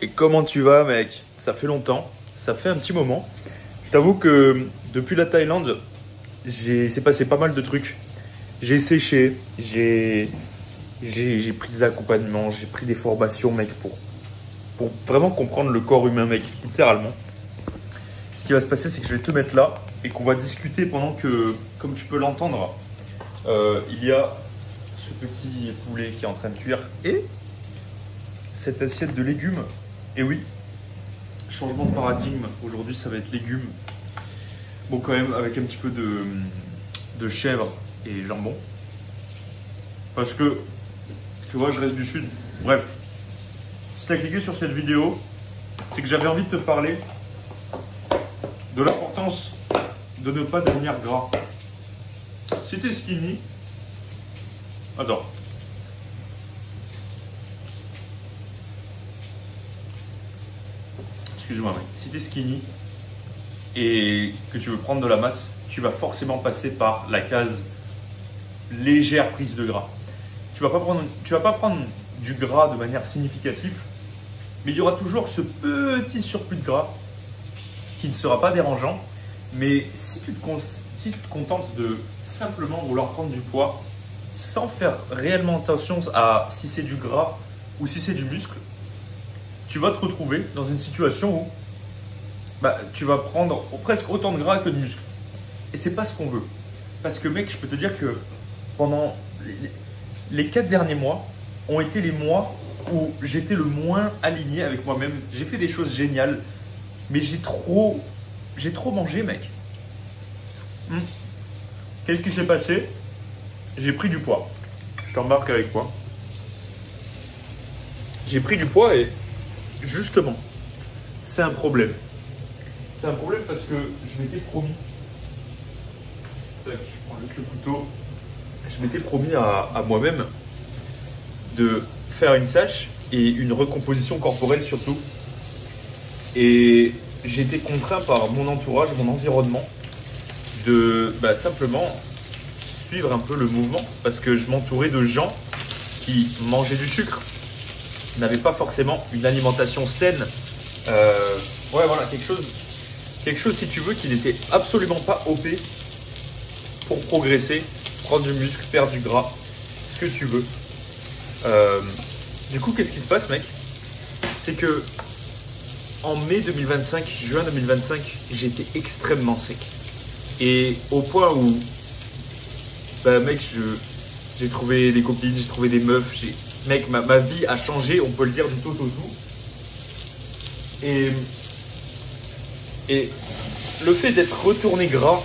Et comment tu vas, mec? Ça fait longtemps, ça fait un petit moment. Je t'avoue que depuis la Thaïlande, s'est passé pas mal de trucs. J'ai séché, j'ai pris des accompagnements, j'ai pris des formations, mec, pour vraiment comprendre le corps humain, mec, littéralement. Ce qui va se passer, c'est que je vais te mettre là et qu'on va discuter pendant que, comme tu peux l'entendre, il y a ce petit poulet qui est en train de cuire et cette assiette de légumes. Et oui, changement de paradigme. Aujourd'hui, ça va être légumes. Bon, quand même, avec un petit peu de chèvre et jambon. Parce que, tu vois, je reste du sud. Bref, si tu as cliqué sur cette vidéo, c'est que j'avais envie de te parler de l'importance de ne pas devenir gras. Si tu es skinny, attends. Excuse-moi, mec. Si tu es skinny et que tu veux prendre de la masse, tu vas forcément passer par la case légère prise de gras. Tu vas pas prendre du gras de manière significative, mais il y aura toujours ce petit surplus de gras qui ne sera pas dérangeant. Mais si tu te contentes de simplement vouloir prendre du poids sans faire réellement attention à si c'est du gras ou si c'est du muscle, tu vas te retrouver dans une situation où tu vas prendre presque autant de gras que de muscle. Et c'est pas ce qu'on veut. Parce que mec, je peux te dire que pendant les 4 derniers mois ont été les mois où j'étais le moins aligné avec moi-même. J'ai fait des choses géniales, mais j'ai trop mangé, mec. Qu'est-ce qui s'est passé? J'ai pris du poids. Je t'embarque avec moi. J'ai pris du poids et justement, c'est un problème. C'est un problème parce que je m'étais promis. Tac, je prends juste le couteau. Je m'étais promis à moi-même de faire une sèche et une recomposition corporelle surtout. Et j'ai été contraint par mon entourage, mon environnement, de simplement suivre un peu le mouvement parce que je m'entourais de gens qui mangeaient du sucre, n'avaient pas forcément une alimentation saine. Ouais, voilà, quelque chose, si tu veux, qui n'était absolument pas OP pour progresser, prendre du muscle, perdre du gras, ce que tu veux. Du coup, qu'est-ce qui se passe, mec? C'est que en mai 2025, juin 2025, j'étais extrêmement sec. Et au point où, mec, j'ai trouvé des copines, j'ai trouvé des meufs. Mec, ma vie a changé, on peut le dire, du tout au tout. Et le fait d'être retourné gras,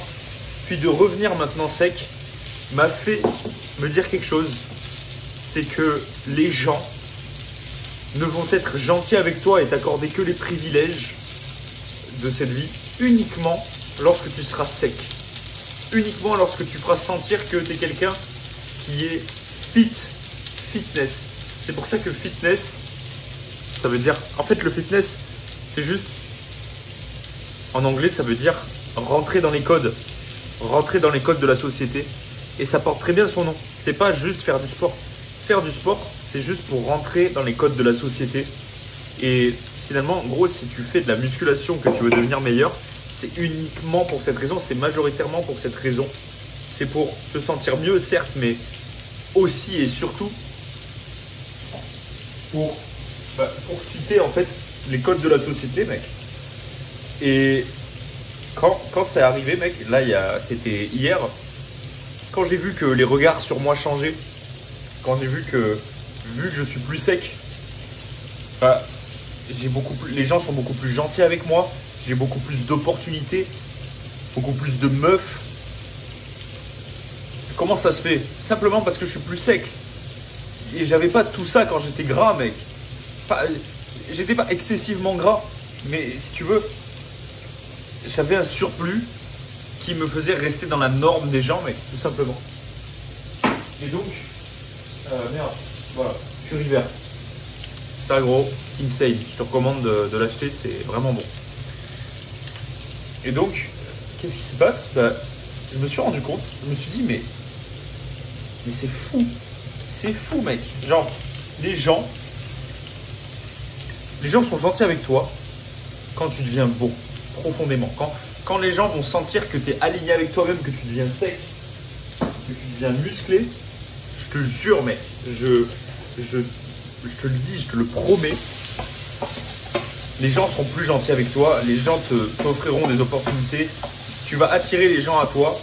puis de revenir maintenant sec, m'a fait me dire quelque chose. C'est que les gens ne vont être gentils avec toi et t'accorder que les privilèges de cette vie uniquement lorsque tu seras sec. Uniquement lorsque tu feras sentir que tu es quelqu'un qui est fitness. C'est pour ça que fitness, ça veut dire... En fait, le fitness, c'est juste... En anglais, ça veut dire rentrer dans les codes. Rentrer dans les codes de la société. Et ça porte très bien son nom. C'est pas juste faire du sport. Faire du sport, c'est juste pour rentrer dans les codes de la société. Et finalement, en gros, si tu fais de la musculation, que tu veux devenir meilleur, c'est uniquement pour cette raison, c'est majoritairement pour cette raison. C'est pour te sentir mieux, certes, mais aussi et surtout pour fitter en fait les codes de la société, mec. Et quand c'est arrivé, mec, là, c'était hier, quand j'ai vu que les regards sur moi changeaient, quand j'ai vu que je suis plus sec, les gens sont beaucoup plus gentils avec moi, j'ai beaucoup plus d'opportunités, beaucoup plus de meufs. Comment ça se fait? Simplement parce que je suis plus sec. Et j'avais pas tout ça quand j'étais gras, mec. J'étais pas excessivement gras, mais si tu veux, j'avais un surplus qui me faisait rester dans la norme des gens, mec, tout simplement. Et donc, merde, voilà, curry vert. Ça, gros, insane. Je te recommande de l'acheter, c'est vraiment bon. Et donc, qu'est-ce qui se passe? Je me suis rendu compte, je me suis dit, mais c'est fou. C'est fou, mec. Genre, les gens Les gens sont gentils avec toi quand tu deviens beau, profondément. Quand les gens vont sentir que tu es aligné avec toi-même, que tu deviens sec, que tu deviens musclé, je te jure, mec, je te le dis, je te le promets, les gens seront plus gentils avec toi, les gens t'offriront des opportunités, tu vas attirer les gens à toi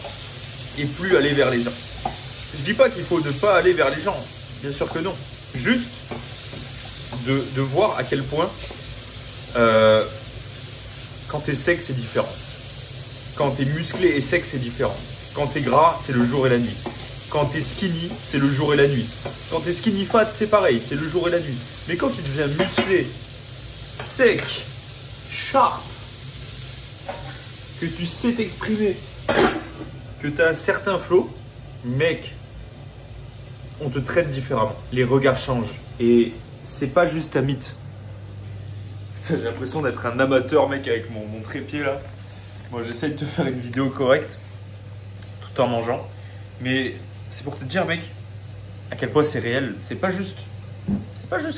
et plus aller vers les gens. Je dis pas qu'il faut ne pas aller vers les gens, bien sûr que non. Juste de voir à quel point quand tu es sec, c'est différent. Quand tu es musclé et sec, c'est différent. Quand tu es gras, c'est le jour et la nuit. Quand tu es skinny, c'est le jour et la nuit. Quand tu es skinny fat, c'est pareil, c'est le jour et la nuit. Mais quand tu deviens musclé, sec, sharp, que tu sais t'exprimer, que tu as un certain flow, mec, on te traite différemment. Les regards changent. Et c'est pas juste un mythe. J'ai l'impression d'être un amateur, mec, avec mon trépied là. Moi, j'essaie de te faire une vidéo correcte tout en mangeant. Mais c'est pour te dire, mec, à quel point c'est réel. C'est pas juste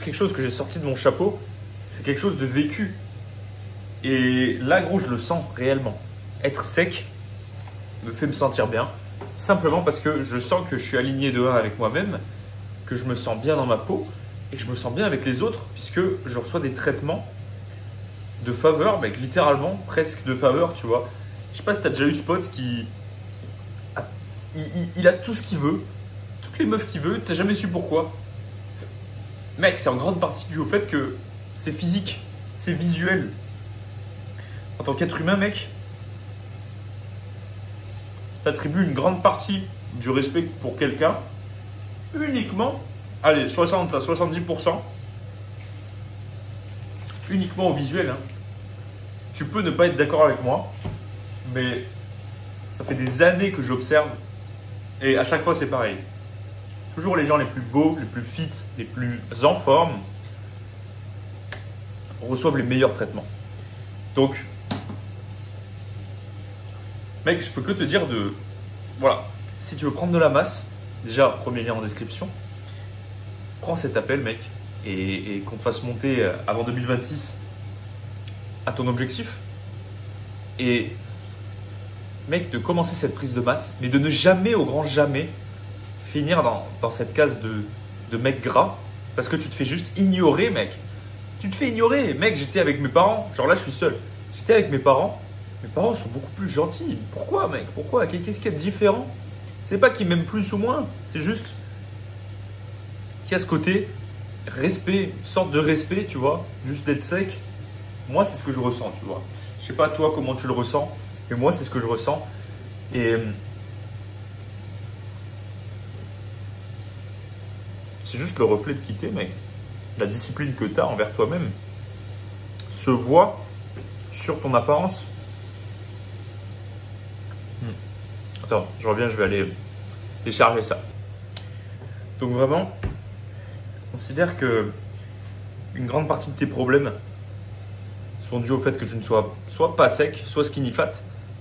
quelque chose que j'ai sorti de mon chapeau. C'est quelque chose de vécu. Et là, gros, je le sens réellement. Être sec me fait me sentir bien. Simplement parce que je sens que je suis aligné de 1 avec moi-même, que je me sens bien dans ma peau et que je me sens bien avec les autres puisque je reçois des traitements de faveur, mec, littéralement, presque de faveur, tu vois. Je sais pas si t'as déjà eu ce pote qui... Il a tout ce qu'il veut, toutes les meufs qu'il veut, t'as jamais su pourquoi. Mec, c'est en grande partie dû au fait que c'est physique, c'est visuel. En tant qu'être humain, mec, t'attribues une grande partie du respect pour quelqu'un uniquement, allez, 60 à 70%, uniquement au visuel. Hein. Tu peux ne pas être d'accord avec moi, mais ça fait des années que j'observe et à chaque fois c'est pareil. Toujours les gens les plus beaux, les plus fit, les plus en forme reçoivent les meilleurs traitements. Donc, mec, je peux que te dire de... Voilà, si tu veux prendre de la masse, déjà, premier lien en description, prends cet appel, mec, et qu'on te fasse monter avant 2026 à ton objectif. Et, mec, de commencer cette prise de masse, mais de ne jamais, au grand jamais, finir dans cette case de mec gras, parce que tu te fais juste ignorer, mec. Tu te fais ignorer. Mec, j'étais avec mes parents, genre là, je suis seul. J'étais avec mes parents sont beaucoup plus gentils. Pourquoi, mec? Pourquoi? Qu'est-ce qu'il y a de différent? C'est pas qu'ils m'aiment plus ou moins, c'est juste qu'il y a ce côté respect, une sorte de respect, tu vois, juste d'être sec. Moi, c'est ce que je ressens, tu vois. Je sais pas toi comment tu le ressens, mais moi, c'est ce que je ressens. Et c'est juste le reflet de qui t'es, mec. La discipline que tu as envers toi-même se voit sur ton apparence. Attends, je reviens, je vais aller décharger ça. Donc vraiment, considère que une grande partie de tes problèmes sont dus au fait que tu ne sois soit pas sec, soit skinny fat,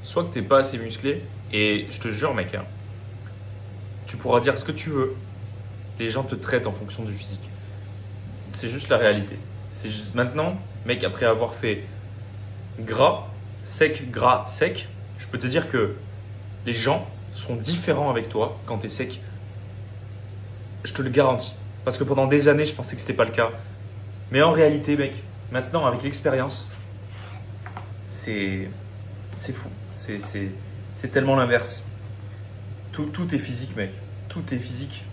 soit que tu n'es pas assez musclé. Et je te jure, mec, hein, tu pourras dire ce que tu veux. Les gens te traitent en fonction du physique. C'est juste la réalité. C'est juste maintenant, mec, après avoir fait gras, sec, je peux te dire que les gens sont différents avec toi quand tu es sec. Je te le garantis. Parce que pendant des années, je pensais que ce n'était pas le cas. Mais en réalité, mec, maintenant, avec l'expérience, c'est fou. C'est tellement l'inverse. Tout est physique, mec. Tout est physique.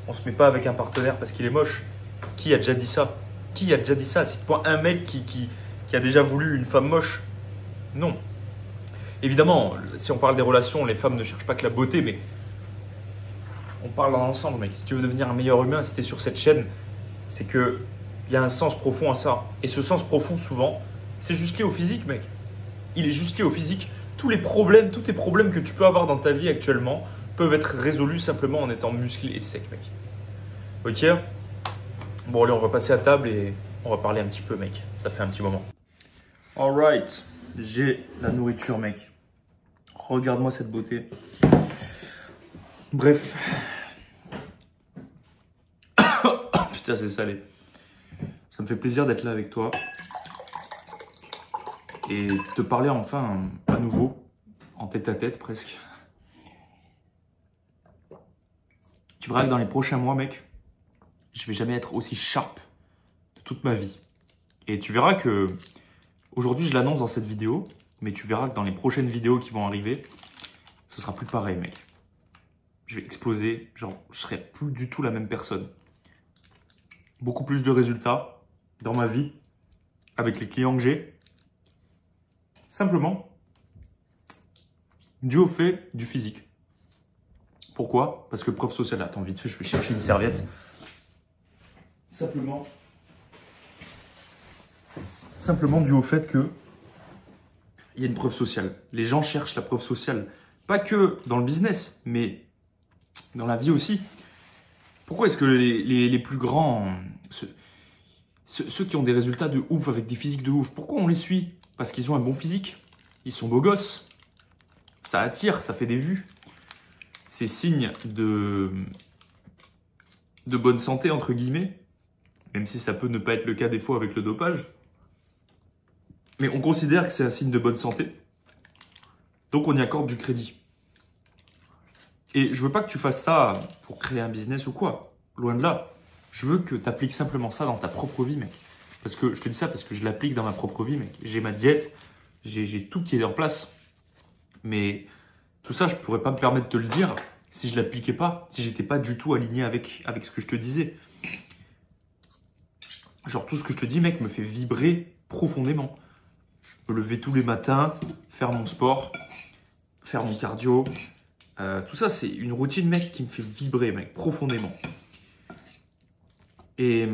On se met pas avec un partenaire parce qu'il est moche. Qui a déjà dit ça? Qui a déjà dit ça? Cite-moi un mec qui a déjà voulu une femme moche. Non. Évidemment, si on parle des relations, les femmes ne cherchent pas que la beauté, mais on parle dans l'ensemble, mec. Si tu veux devenir un meilleur humain, si tu es sur cette chaîne, c'est qu'il y a un sens profond à ça. Et ce sens profond, souvent, c'est juste lié au physique, mec. Il est juste lié au physique. Tous tes problèmes que tu peux avoir dans ta vie actuellement peuvent être résolus simplement en étant musclé et sec, mec. Ok? Bon, allez, on va passer à table et on va parler un petit peu, mec. Ça fait un petit moment. Alright. J'ai la nourriture, mec. Regarde-moi cette beauté. Bref. Putain, c'est salé. Ça me fait plaisir d'être là avec toi et te parler enfin à nouveau, en tête à tête presque. Tu verras que dans les prochains mois, mec, je vais jamais être aussi sharp de toute ma vie. Et tu verras que, aujourd'hui je l'annonce dans cette vidéo, mais tu verras que dans les prochaines vidéos qui vont arriver, ce sera plus pareil, mec. Je vais exploser, genre, je serai plus du tout la même personne. Beaucoup plus de résultats dans ma vie, avec les clients que j'ai. Simplement, dû au fait du physique. Pourquoi? Parce que preuve sociale. Attends, vite fait, je vais chercher une serviette. Simplement dû au fait que il y a une preuve sociale. Les gens cherchent la preuve sociale. Pas que dans le business, mais dans la vie aussi. Pourquoi est-ce que les plus grands, ceux qui ont des résultats de ouf, avec des physiques de ouf, pourquoi on les suit? Parce qu'ils ont un bon physique. Ils sont beaux gosses. Ça attire, ça fait des vues. C'est signe de bonne santé, entre guillemets. Même si ça peut ne pas être le cas des fois avec le dopage. Mais on considère que c'est un signe de bonne santé. Donc on y accorde du crédit. Et je veux pas que tu fasses ça pour créer un business ou quoi. Loin de là. Je veux que tu appliques simplement ça dans ta propre vie, mec. Parce que je te dis ça parce que je l'applique dans ma propre vie, mec. J'ai ma diète, j'ai tout qui est en place. Mais tout ça, je pourrais pas me permettre de te le dire si je l'appliquais pas, si j'étais pas du tout aligné avec ce que je te disais. Genre tout ce que je te dis, mec, me fait vibrer profondément. Me lever tous les matins, faire mon sport, faire mon cardio. Tout ça, c'est une routine, mec, qui me fait vibrer, mec, profondément. Et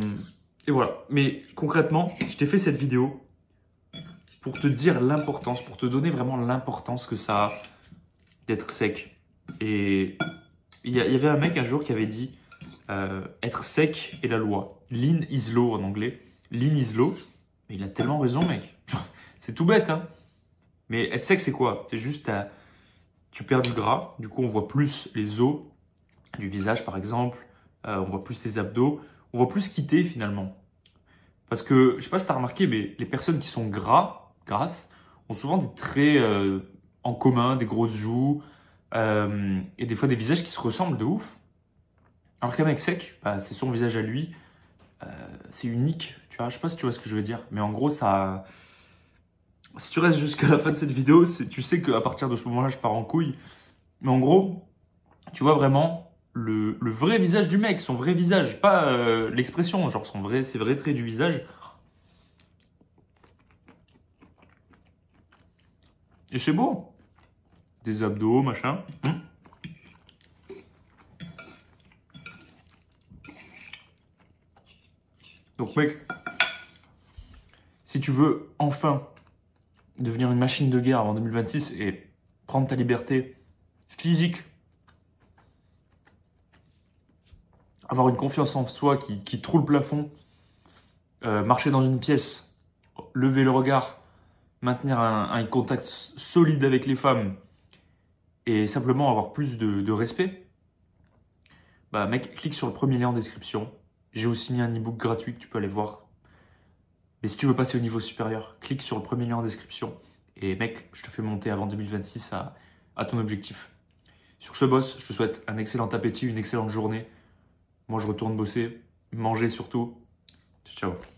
voilà. Mais concrètement, je t'ai fait cette vidéo pour te dire l'importance, pour te donner vraiment l'importance que ça a d'être sec. Et il y avait un mec un jour qui avait dit être sec est la loi. Lean is law en anglais. Lean is law. Mais il a tellement raison, mec. C'est tout bête, hein. Mais être sec, c'est quoi? C'est juste, tu perds du gras. Du coup, on voit plus les os du visage, par exemple. On voit plus les abdos. On voit plus quitter, finalement. Parce que, je sais pas si tu as remarqué, mais les personnes qui sont grasses, ont souvent des traits en commun, des grosses joues, et des fois des visages qui se ressemblent de ouf. Alors qu'un mec sec, bah, c'est son visage à lui. C'est unique, tu vois. Je sais pas si tu vois ce que je veux dire. Mais en gros, ça... Si tu restes jusqu'à la fin de cette vidéo, tu sais qu'à partir de ce moment-là, je pars en couille. Mais en gros, tu vois vraiment le vrai visage du mec, son vrai visage. Pas l'expression, genre ses vrais traits du visage. Et c'est beau. Des abdos, machin. Donc mec, si tu veux enfin devenir une machine de guerre avant 2026 et prendre ta liberté physique, avoir une confiance en soi qui troue le plafond, marcher dans une pièce, lever le regard, maintenir un contact solide avec les femmes et simplement avoir plus de respect, bah mec, clique sur le premier lien en description. J'ai aussi mis un e-book gratuit que tu peux aller voir. Mais si tu veux passer au niveau supérieur, clique sur le premier lien en description. Et mec, je te fais monter avant 2026 à ton objectif. Sur ce, boss, je te souhaite un excellent appétit, une excellente journée. Moi, je retourne bosser, manger surtout. Ciao, ciao.